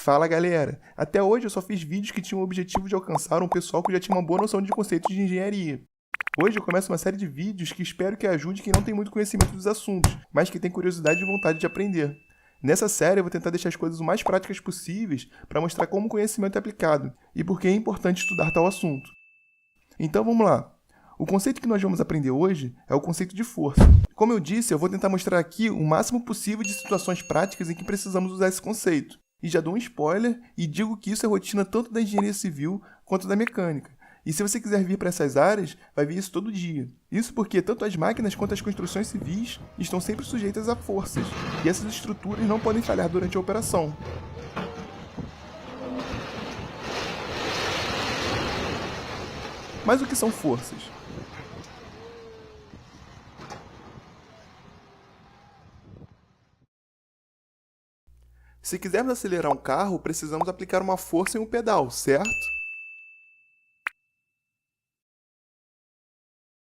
Fala galera, até hoje eu só fiz vídeos que tinham o objetivo de alcançar um pessoal que já tinha uma boa noção de conceitos de engenharia. Hoje eu começo uma série de vídeos que espero que ajude quem não tem muito conhecimento dos assuntos, mas que tem curiosidade e vontade de aprender. Nessa série eu vou tentar deixar as coisas o mais práticas possíveis para mostrar como o conhecimento é aplicado e por que é importante estudar tal assunto. Então vamos lá. O conceito que nós vamos aprender hoje é o conceito de força. Como eu disse, eu vou tentar mostrar aqui o máximo possível de situações práticas em que precisamos usar esse conceito. E já dou um spoiler e digo que isso é rotina tanto da engenharia civil quanto da mecânica. E se você quiser vir para essas áreas, vai ver isso todo dia. Isso porque tanto as máquinas quanto as construções civis estão sempre sujeitas a forças, e essas estruturas não podem falhar durante a operação. Mas o que são forças? Se quisermos acelerar um carro, precisamos aplicar uma força em um pedal, certo?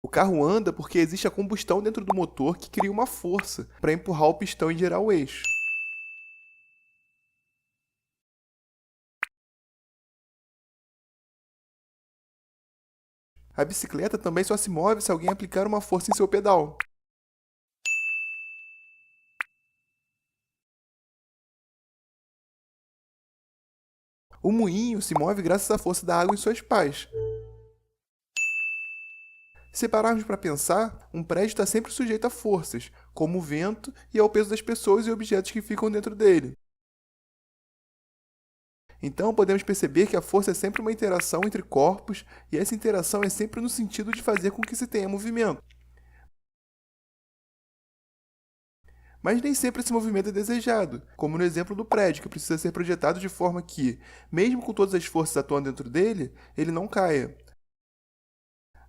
O carro anda porque existe a combustão dentro do motor que cria uma força para empurrar o pistão e girar o eixo. A bicicleta também só se move se alguém aplicar uma força em seu pedal. O moinho se move graças à força da água em suas pás. Se pararmos para pensar, um prédio está sempre sujeito a forças, como o vento e ao peso das pessoas e objetos que ficam dentro dele. Então, podemos perceber que a força é sempre uma interação entre corpos, e essa interação é sempre no sentido de fazer com que se tenha movimento. Mas nem sempre esse movimento é desejado, como no exemplo do prédio, que precisa ser projetado de forma que, mesmo com todas as forças atuando dentro dele, ele não caia.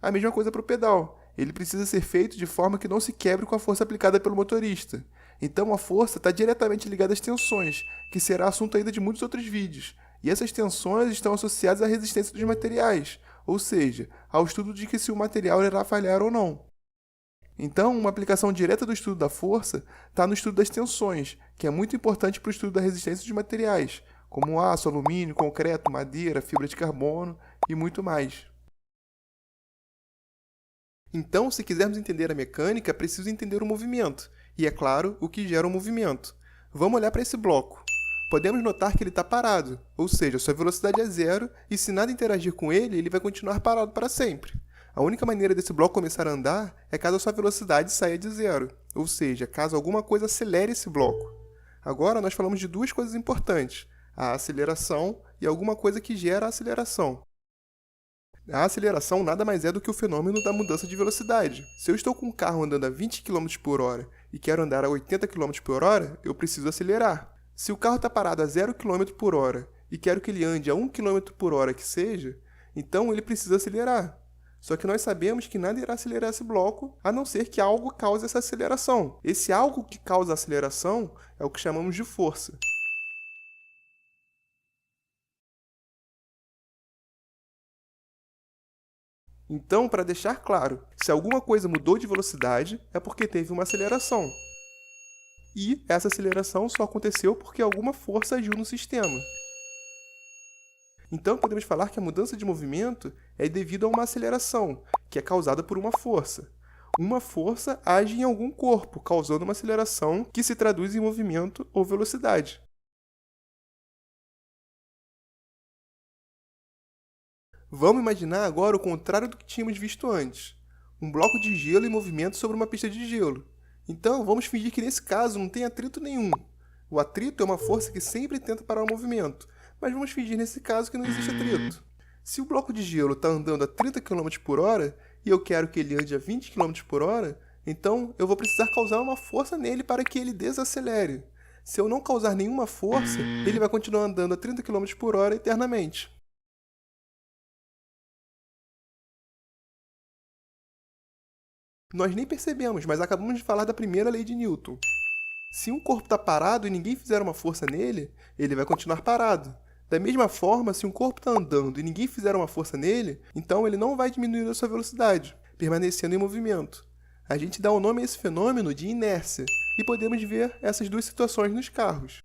A mesma coisa para o pedal. Ele precisa ser feito de forma que não se quebre com a força aplicada pelo motorista. Então a força está diretamente ligada às tensões, que será assunto ainda de muitos outros vídeos. E essas tensões estão associadas à resistência dos materiais, ou seja, ao estudo de que se o material irá falhar ou não. Então, uma aplicação direta do estudo da força está no estudo das tensões, que é muito importante para o estudo da resistência dos materiais, como aço, alumínio, concreto, madeira, fibra de carbono e muito mais. Então, se quisermos entender a mecânica, é preciso entender o movimento, e é claro, o que gera o movimento. Vamos olhar para esse bloco. Podemos notar que ele está parado, ou seja, sua velocidade é zero, e se nada interagir com ele, ele vai continuar parado para sempre. A única maneira desse bloco começar a andar é caso a sua velocidade saia de zero, ou seja, caso alguma coisa acelere esse bloco. Agora nós falamos de duas coisas importantes, a aceleração e alguma coisa que gera a aceleração. A aceleração nada mais é do que o fenômeno da mudança de velocidade. Se eu estou com um carro andando a 20 km por hora e quero andar a 80 km por hora, eu preciso acelerar. Se o carro está parado a 0 km por hora e quero que ele ande a 1 km por hora que seja, então ele precisa acelerar. Só que nós sabemos que nada irá acelerar esse bloco, a não ser que algo cause essa aceleração. Esse algo que causa a aceleração é o que chamamos de força. Então, para deixar claro, se alguma coisa mudou de velocidade, é porque teve uma aceleração. E essa aceleração só aconteceu porque alguma força agiu no sistema. Então, podemos falar que a mudança de movimento é devido a uma aceleração, que é causada por uma força. Uma força age em algum corpo, causando uma aceleração que se traduz em movimento ou velocidade. Vamos imaginar agora o contrário do que tínhamos visto antes. Um bloco de gelo em movimento sobre uma pista de gelo. Então, vamos fingir que nesse caso não tem atrito nenhum. O atrito é uma força que sempre tenta parar o movimento, mas vamos fingir nesse caso que não existe atrito. Se o bloco de gelo está andando a 30 km por hora e eu quero que ele ande a 20 km por hora, então eu vou precisar causar uma força nele para que ele desacelere. Se eu não causar nenhuma força, ele vai continuar andando a 30 km por hora eternamente. Nós nem percebemos, mas acabamos de falar da primeira lei de Newton. Se um corpo está parado e ninguém fizer uma força nele, ele vai continuar parado. Da mesma forma, se um corpo está andando e ninguém fizer uma força nele, então ele não vai diminuir a sua velocidade, permanecendo em movimento. A gente dá o nome a esse fenômeno de inércia, e podemos ver essas duas situações nos carros.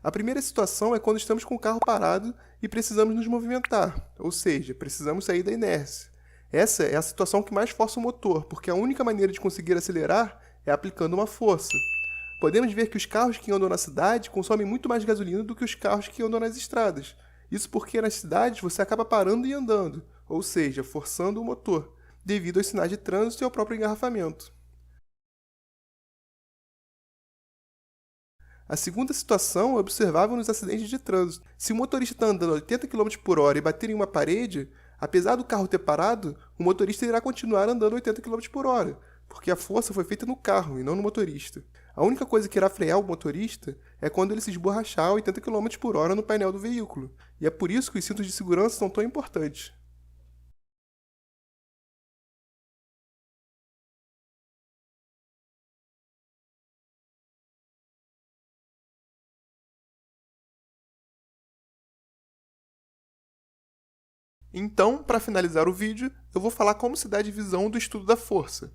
A primeira situação é quando estamos com o carro parado e precisamos nos movimentar, ou seja, precisamos sair da inércia. Essa é a situação que mais força o motor, porque a única maneira de conseguir acelerar é aplicando uma força. Podemos ver que os carros que andam na cidade consomem muito mais gasolina do que os carros que andam nas estradas. Isso porque nas cidades você acaba parando e andando, ou seja, forçando o motor, devido aos sinais de trânsito e ao próprio engarrafamento. A segunda situação é observável nos acidentes de trânsito. Se o motorista está andando a 80 km por hora e bater em uma parede, apesar do carro ter parado, o motorista irá continuar andando a 80 km por hora, porque a força foi feita no carro e não no motorista. A única coisa que irá frear o motorista é quando ele se esborrachar a 80 km por hora no painel do veículo, e é por isso que os cintos de segurança são tão importantes. Então, para finalizar o vídeo, eu vou falar como se dá a divisão do estudo da força.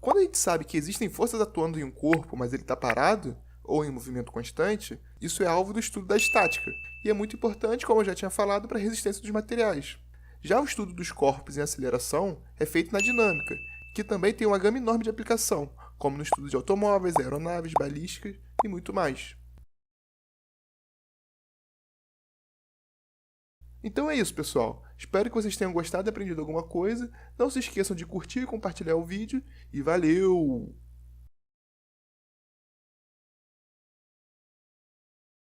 Quando a gente sabe que existem forças atuando em um corpo, mas ele está parado, ou em movimento constante, isso é alvo do estudo da estática, e é muito importante, como eu já tinha falado, para a resistência dos materiais. Já o estudo dos corpos em aceleração é feito na dinâmica, que também tem uma gama enorme de aplicação, como no estudo de automóveis, aeronaves, balísticas e muito mais. Então é isso, pessoal. Espero que vocês tenham gostado e aprendido alguma coisa. Não se esqueçam de curtir e compartilhar o vídeo. E valeu!